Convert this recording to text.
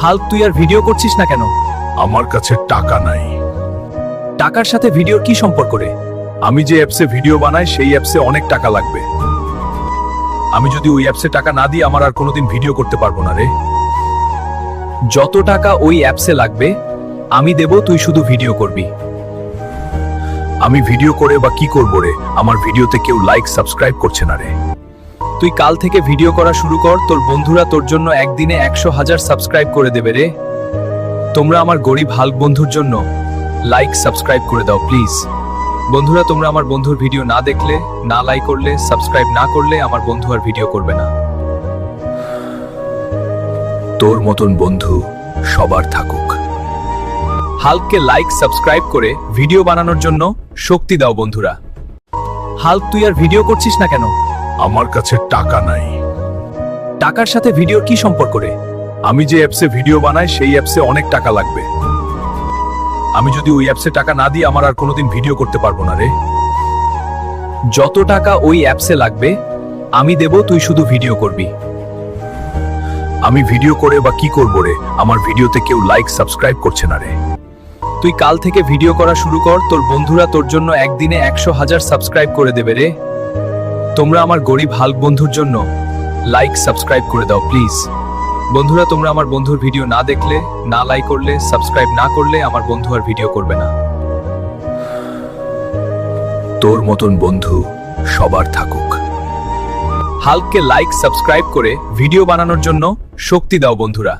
Hulk, তুই আর video করছিস না কেন? আমার কাছে টাকা নাই। টাকার সাথে ভিডিওর কি সম্পর্ক রে? আমি যে অ্যাপসে ভিডিও বানাই সেই অ্যাপসে অনেক টাকা লাগবে। আমি যদি ওই অ্যাপসে টাকা না দিই আমার আর কোনোদিন ভিডিও করতে পারবো না রে। যত টাকা ওই অ্যাপসে লাগবে আমি দেব, তুই শুধু ভিডিও করবি। আমি ভিডিও করে বা কি করবো রে? আমার ভিডিওতে কেউ লাইক সাবস্ক্রাইব করছে না রে। তুই কাল থেকে ভিডিও করা শুরু কর, তোর বন্ধুরা তোর জন্য একদিনে 100,000 সাবস্ক্রাইব করে দেবে রে। তোমরা আমার গরিব হাল্ক বন্ধুর জন্য লাইক সাবস্ক্রাইব করে দাও প্লিজ। বন্ধুরা, তোমরা আমার বন্ধুর ভিডিও না দেখলে, না লাইক করলে, সাবস্ক্রাইব না করলে আমার বন্ধু আর ভিডিও করবে না। তোর মতন বন্ধু সবার থাকুক। হাল্ককে লাইক সাবস্ক্রাইব করে ভিডিও বানানোর জন্য শক্তি দাও বন্ধুরা। হাল্ক, তুই আর ভিডিও করছিস না কেন? আমার কাছে টাকা নাই। টাকার সাথে ভিডিওর কি সম্পর্ক রে? আমি যে অ্যাপসে ভিডিও বানাই সেই অ্যাপসে অনেক টাকা লাগবে। আমি যদি ওই অ্যাপসে টাকা না দিই আমার আর কোনোদিন ভিডিও করতে পারবো না রে। যত টাকা ওই অ্যাপসে লাগবে আমি দেব, তুই শুধু ভিডিও করবি। আমি ভিডিও করে বা কি করবো রে? আমার ভিডিওতে কেউ লাইক সাবস্ক্রাইব করছে না রে। তুই কাল থেকে ভিডিও করা শুরু কর, তোর বন্ধুরা তোর জন্য একদিনে 100,000 সাবস্ক্রাইব করে দেবে রে। তোমরা আমার গরিব হাল্ক বন্ধুর জন্য লাইক সাবস্ক্রাইব করে দাও প্লিজ। বন্ধুরা, তোমরা আমার বন্ধুর ভিডিও না দেখলে, না লাইক করলে, সাবস্ক্রাইব না করলে আমার বন্ধু আর ভিডিও করবে না। তোর মতন বন্ধু সবার থাকুক। হাল্ককে লাইক সাবস্ক্রাইব করে ভিডিও বানানোর জন্য শক্তি দাও বন্ধুরা।